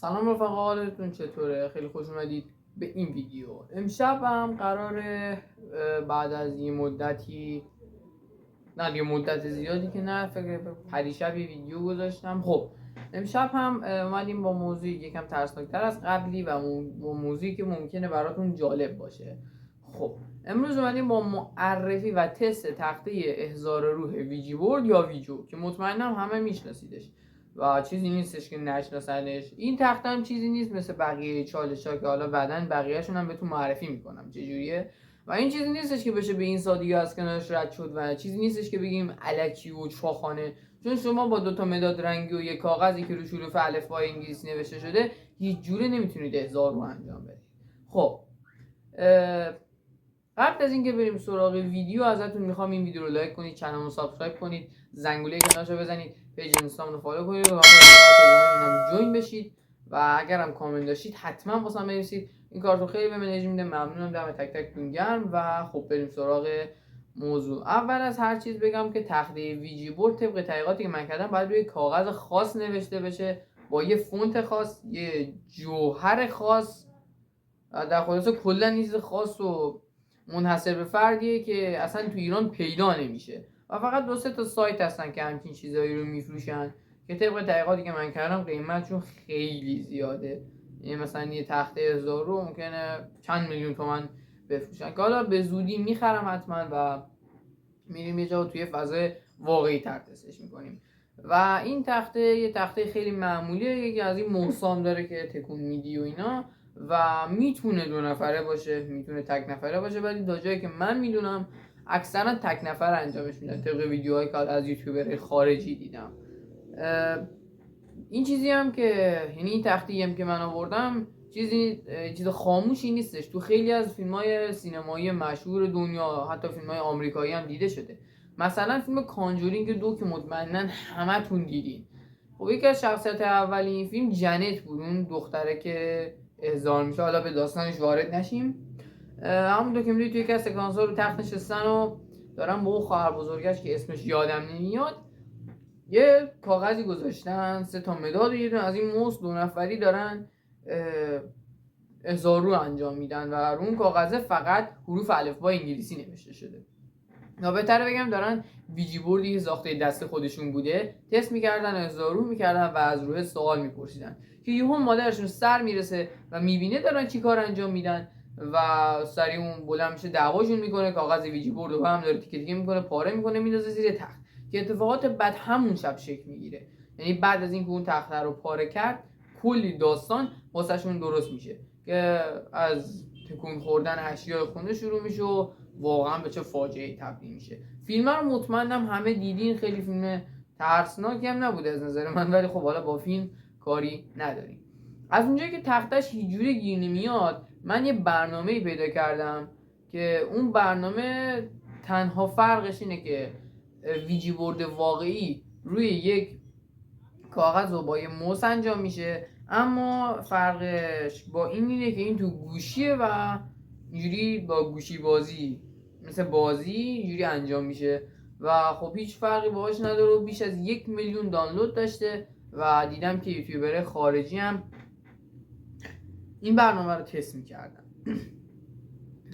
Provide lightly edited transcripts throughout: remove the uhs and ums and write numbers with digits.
سلام رفقا، حالتون چطوره؟ خیلی خوش اومدید به این ویدیو. امشب هم قراره بعد از یه مدتی، نه یه مدت زیادی که نه، فکر پریشب یه ویدیو گذاشتم. خب امشب هم اومدیم با موضوعی یکم ترسناکتر از قبلی و با موضوعی که ممکنه براتون جالب باشه. خب امروز اومدیم با معرفی و تست تخته احضار روح ویجی بورد یا ویجو که مطمئنم همه میشناسیدش و چیزی نیستش که نشناسنش. این تخته هم چیزی نیست مثل بقیه چالش‌ها که حالا بعداً بقیه‌شون هم بهتون معرفی میکنم چجوریه. و این چیزی نیستش که بشه به این سادگی از کنارش رد شد و چیزی نیستش که بگیم الکی و چاخانه، چون شما با دوتا مداد رنگی و یک کاغذی که روش حروف الفبای انگلیسی نوشته شده هیچ جوره نمیتونید احضار رو انجام بدید. خب قبل از اینکه بریم سراغ ویدیو ازتون میخوام این ویدیو رو لایک کنید، کانال رو سابسکرایب کنید، زنگوله کنارش رو بزنید، پیج اینستام رو فالو کنید و تلگرام جوین بشید و اگرم کامنت داشتید حتما واسم بنویسید. این کار رو خیلی به من انرژی میده. ممنونم، دم تک تکتون گرم. و خب بریم سراغ موضوع. اول از هر چیز بگم که تخته ویجی بورد طبق تحقیقاتی که من کردم باید روی کاغذ خاص نوشته بشه با یه فونت خاص، یه جوهر خاص، در خلاصه کلا چیز خاص و منحصر به فردیه که اصلا تو ایران پیدا نمیشه و فقط دو سه تا سایت هستن که همچین چیزایی رو میفروشن که طبق تحقیقاتی که من کردم قیمتشون خیلی زیاده. یعنی مثلا یه تخته 1000 رو ممکنه چند میلیون تومن بفروشن که حالا به زودی میخرم حتما و میریم یه جا توی فضای واقعی تر تستش میکنیم. و این تخته یه تخته خیلی معمولیه، یکی از این موسام داره که تکون میدی و اینا و میتونه 2 نفره باشه، میتونه تک نفره باشه، ولی تا جایی که من میدونم اکثرا تک نفر انجامش میدن طبق ویدیوهایی که از یوتیوبرهای خارجی دیدم. این چیزی هم که یعنی این تختی هم که من آوردم چیز خاموشی نیستش. تو خیلی از فیلم‌های سینمایی مشهور دنیا، حتی فیلم‌های آمریکایی هم دیده شده. مثلا فیلم کانجورینگ 2 که مطمئنا همتون دیدین. خب یکی از شخصیت اول این فیلم جنت بود، اون دختره که احضار میشه. حالا به داستانش وارد نشیم. همونطور که می‌دونید توی یکی از سکانس‌ها رو تخت نشستن و دارن با اون خواهر بزرگش که اسمش یادم نمیاد یه کاغذی گذاشتن، 3 تا مداد و یه دونه از این موس 2 نفری دارن احضار رو انجام میدن و رو اون کاغذه فقط حروف الفبای انگلیسی نوشته شده. یا بهتره بگم دارن ویجی بوردی که ساخته دست خودشون بوده تست میکردن، احضار رو میکردن و از روح سوال میپرسیدن که یهو مادرشون سر میرسه و میبینه دارن چی کار انجام میدن و سریع اون بلند میشه دعواشون میکنه، کاغذ ویجی بورد رو هم داره تیکه تیکه میکنه، پاره میکنه، میندازه زیر تخت که اتفاقات بعد همون شب شکل میگیره. یعنی بعد از اینکه اون تخته رو پاره کرد کلی داستان واسهشون درست میشه که از تکون خوردن اشیاء خونه شروع میشه و واقعا به چه فاجعه‌ای تبدیل میشه. فیلم رو مطمئنم همه دیدین، خیلی فیلم ترسناکی هم نبوده از نظر من، ولی خب حالا با فیلم کاری نداریم. از اونجایی که تختش هیچجوری گیر نمیاد، من یه برنامه‌ای پیدا کردم که اون برنامه تنها فرقش اینه که ویجی بورد واقعی روی یک کاغذ و با یه موس انجام میشه، اما فرقش با این اینه که این تو گوشیه و اینجوری با گوشی بازی مثل بازی اینجوری انجام میشه و خب هیچ فرقی باهاش نداره و بیش از 1 میلیون دانلود داشته و دیدم که یوتیوبر خارجی هم این برنامه رو تست میکردن.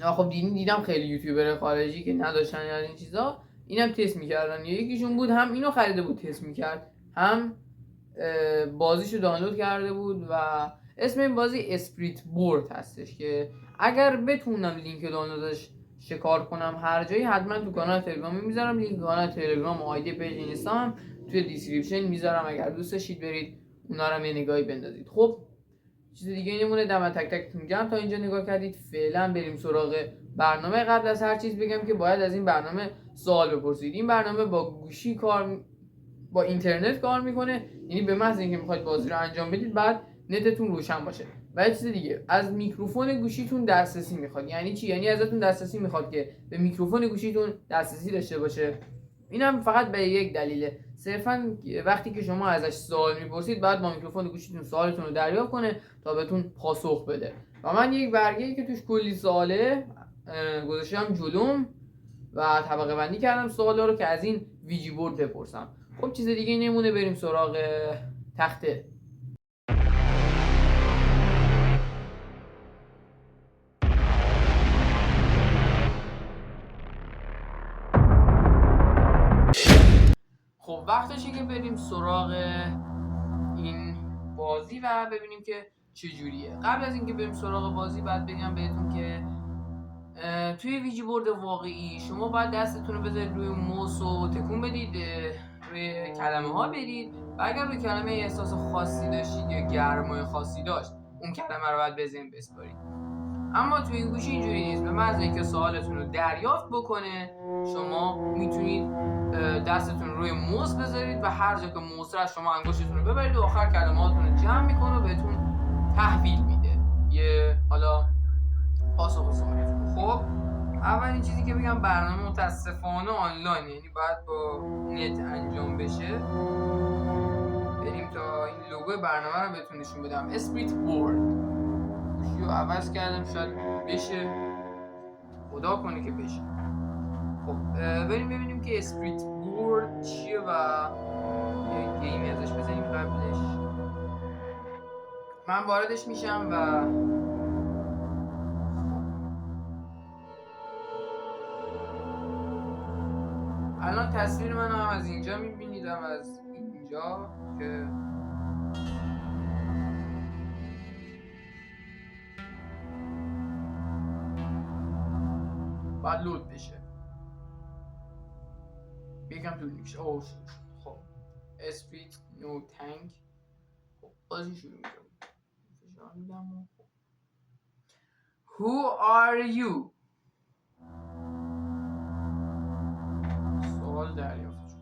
خب دیدم خیلی یوتیوبر خارجی که نداشتن از این چیزا اینم تست میکردن. یکیشون بود هم اینو خریده بود تست میکرد، هم بازیشو دانلود کرده بود و اسم این بازی اسپریت بورد هستش که اگر بتونم لینک دانلودش شکار کنم هر جایی حتما تو کانال تلگرامی میذارم. لینک کانال تلگرام و آیدی پیج اینستام توی دیسکریپشن میذارم، اگر دوست داشتید برید اونا رو یه نگاهی بندازید. خب چیز دیگه نمونه. دم تک تکتون گرم تا اینجا نگاه کردید. فعلا بریم سراغ برنامه. قبل از هر چیز بگم که باید از این برنامه سوال بپرسید. این برنامه با گوشی با اینترنت کار میکنه، یعنی به محض اینکه میخواید بازی رو انجام بدید بعد نتتون روشن باشه. و یه چیز دیگه، از میکروفون گوشیتون دسترسی میخواد. یعنی چی؟ یعنی ازتون دسترسی میخواد که به میکروفون گوشیتون دسترسی داشته باشه. اینم فقط به یک دلیله، صرفا وقتی که شما ازش سوال میپرسید بعد با میکروفون گوشیتون سوالتون رو دریافت کنه تا بهتون پاسخ بده. و من یک برگه‌ای که توش کلی سواله گذاشتم جلوم و طبقه بندی کردم سوالا رو که از این ویجی بورد بپرسم. خب چیز دیگه نمونه، بریم سراغ تخته. وقتشه که بریم سراغ این بازی و ببینیم که چجوریه. قبل از اینکه بریم سراغ بازی باید بگم بهتون که توی ویجی بورد واقعی شما باید دستتون رو بذارید روی موس و تکون بدید، روی کلمه ها برید و اگر روی کلمه احساس خاصی داشتید یا گرمای خاصی داشت اون کلمه رو باید به ذهن بسپارید. اما توی این گوشی اینجوری نیست. به محض اینکه سوالتون رو دریافت بکنه شما میتونید دستتون رو روی موس بذارید و هر جا که موس رو از شما انگشتتون رو ببرید و آخر کلماتون رو جمع میکنه و بهتون تحویل میده یه حالا پاسخ سوالتون. خب اولین چیزی که بگم برنامه متاسفانه آنلاین، یعنی باید با نت انجام بشه. بریم تا این لوگو برنامه رو بهتون نشون بدم. اسپریت بورد گوشی رو عوض کردم شاید بشه، خدا کنه که بشه. خب بریم ببینیم که اسپریت بورد چیه و یه گیمی ازش بزنیم. قبلش من واردش میشم و الان تصویر من هم از اینجا میبینید، هم از اینجا که باید لود بشه، یکم طول میشه. خب اسپریت نو تانک. خب بازی شروع میکنم. فشار میدم و Who are you؟ سوال دریافت شد.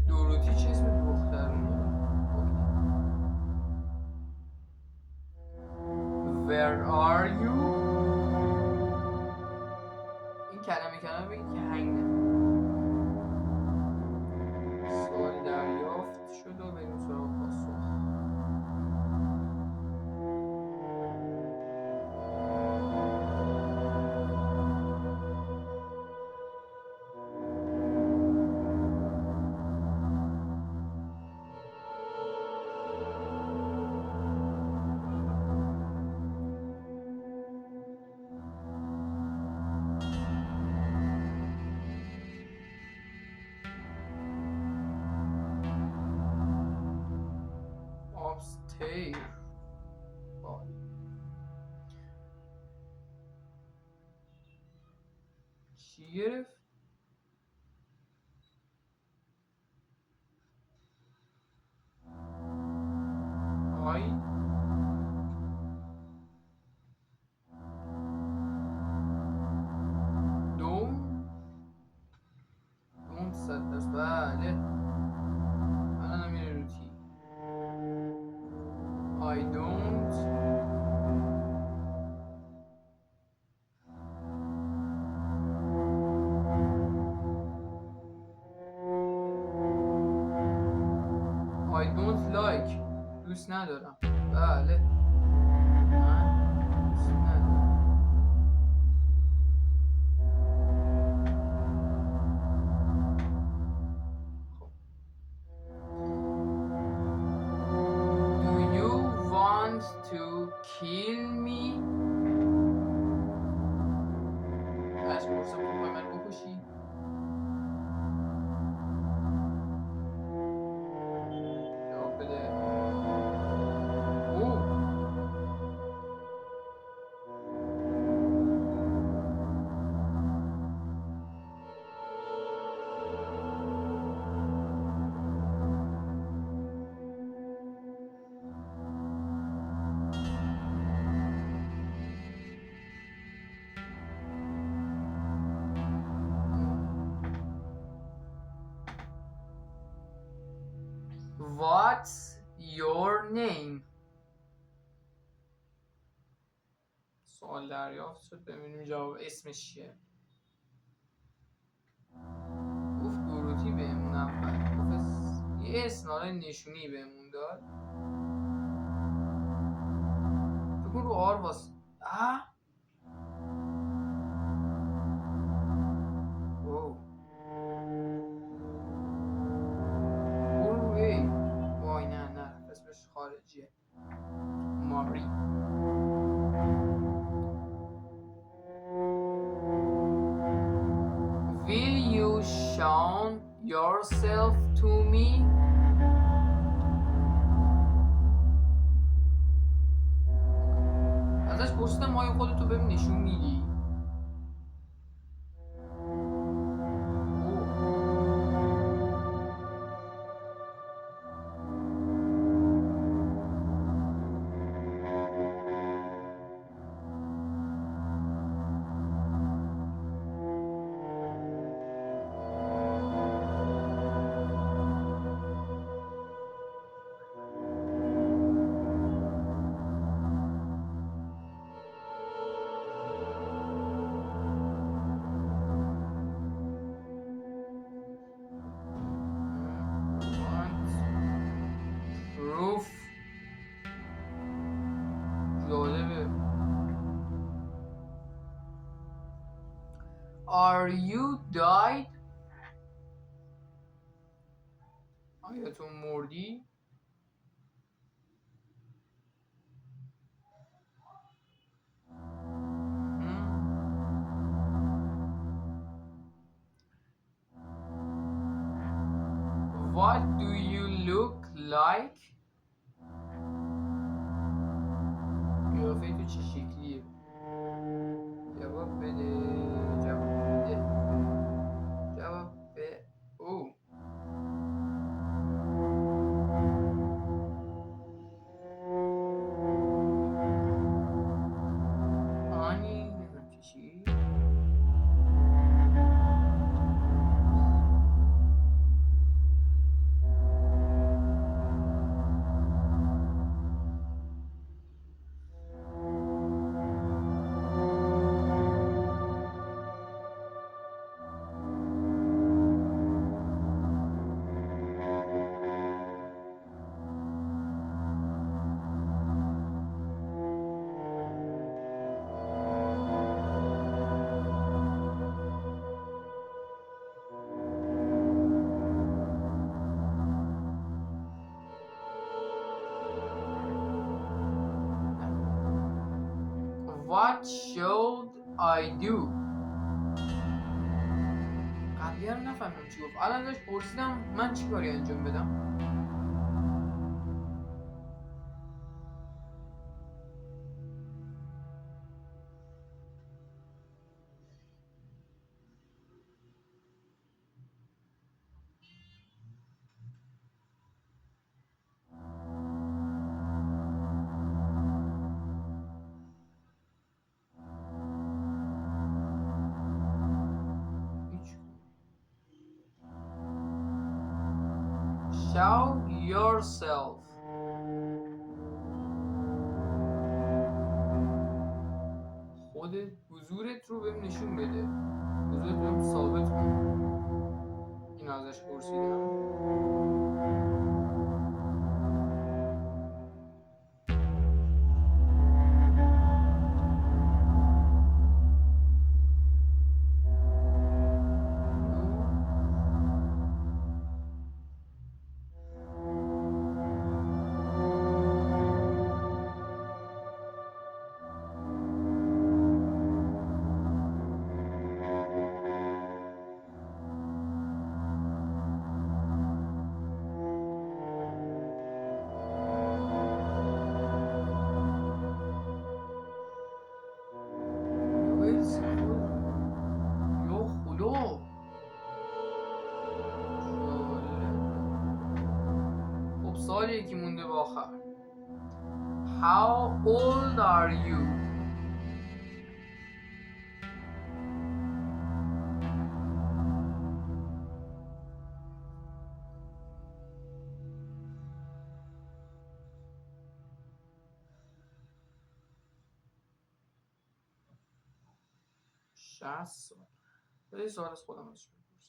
دوروتی چه اسم دخترونه؟ Where are you؟ این کلمه بگید که هنگ سوال دریافت شد و بریم سراغ پاسخ. Upstairs. چی گرفت؟ آی دوم صد دست. بله الان میره رو تی. I don't I don't like. دوست ندارم. بله من دوست ندارم. خب Do you want to kill me؟ از پرسم میخوای من بکشی؟ جواب بده. What's your name؟ سوال دریافت شد، ببینیم جواب اسمش چیه. گفت دوروتی بهمون اول گفت یه اسناره نشونی بهمون داد. فکر کن رو آر واس اوه اوه وای نه اسمش خارجیه. ماری. Will you show yourself to me? ازش پرسیدم مایه خودتو بهم نشون میدی؟ روف جالبه. Are you died؟ آیا تو مردی؟ What do you look like؟ قیافه تو چه شکلیه؟ جواب بده. جواب بده. او آنی چی؟ What should I do؟ قبلیه رو نفهمیدم چی گفت. الان داشت پرسیدم من چی کاری انجام بدم. Show yourself. خودت حضورت رو بهم نشون بده. حضورت رو بهم ثابت کن. این ازش پرسیدم. سال یکی مونده به آخر. How old are you؟ شصت سال. یه سوال از خودم ازش بپرسم.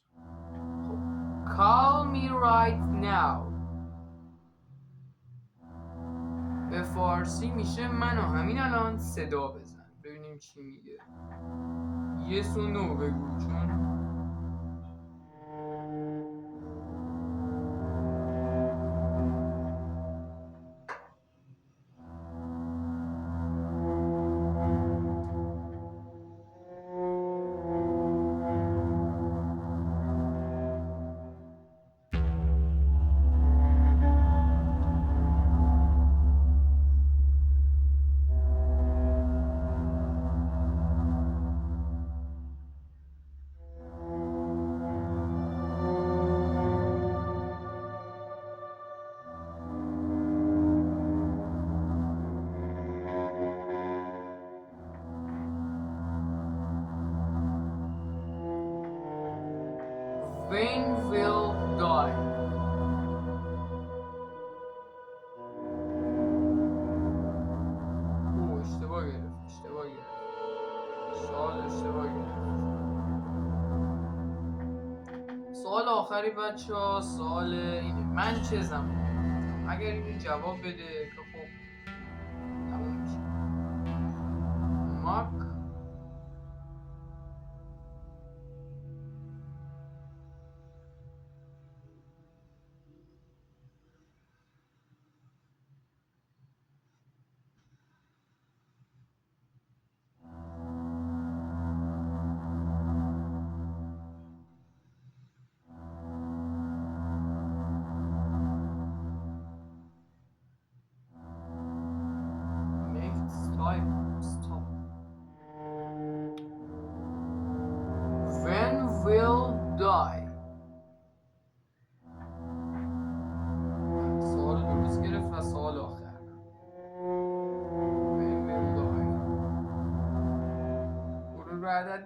خب call me right now به فارسی میشه منو همین الان صدا بزن. ببینیم چی میگه. yes و no بگو چون When will die اشتباه گرفت سوال اشتباه گرفت. سوال آخری بچه ها سوال اینه من چه زمان اگر اینو جواب بده که خب تموم میشه. ماک stop. When will die سوال درست گرفت و سوال آخر When will die برو ردت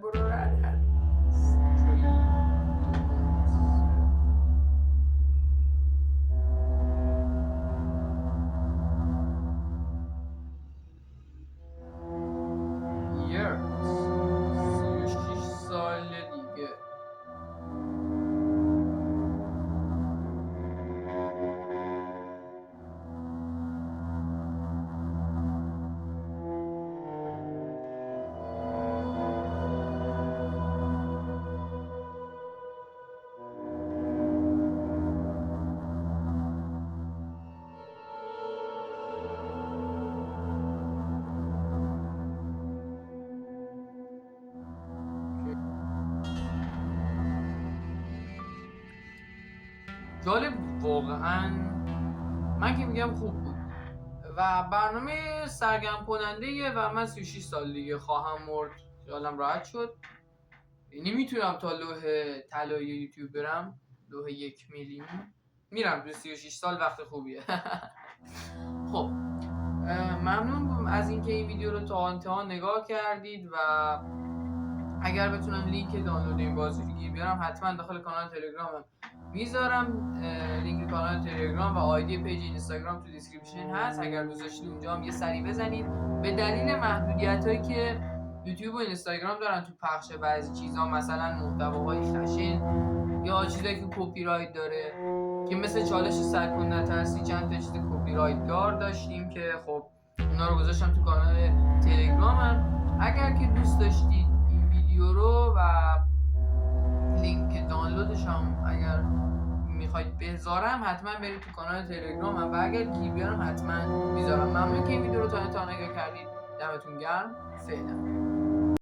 جالب واقعا. من که میگم خوب بود و برنامه سرگرم کننده و من 36 سال دیگه خواهم مرد خیالم راحت شد. یعنی میتونم تا لوح طلایی یوتیوب برم لوح 1 میلیون میرم تو 36 سال وقت خوبیه. خب ممنون از اینکه این ویدیو رو تا انتها نگاه کردید و اگر بتونم لینک دانلود این بازی رو بیارم حتما داخل کانال تلگرامم میذارم. لینک کانال تلگرام و آیدی پیج اینستاگرام تو دیسکریپشن هست. اگر دوست داشتید اونجا هم یه سری بزنید. به دلیل محدودیتایی که یوتیوب و اینستاگرام دارن تو پخش بعضی چیزا مثلا محتواهای خشن یا چیزایی که کپی رایت داره که مثل چالش سرکن نترسی چند تا چیز کپی رایت دار داشتیم که خب اونا رو گذاشتم تو کانال تلگرامم. اگر که دوست داشتید این ویدیو رو و لینک دانلودش هم اگر میخواید بذارم حتما برید تو کانال تلگرامم و اگر گیر بیارم حتما میذارم. ممنون که این ویدیو رو تا انتها نگاه کردید. دمتون گرم. فعلا.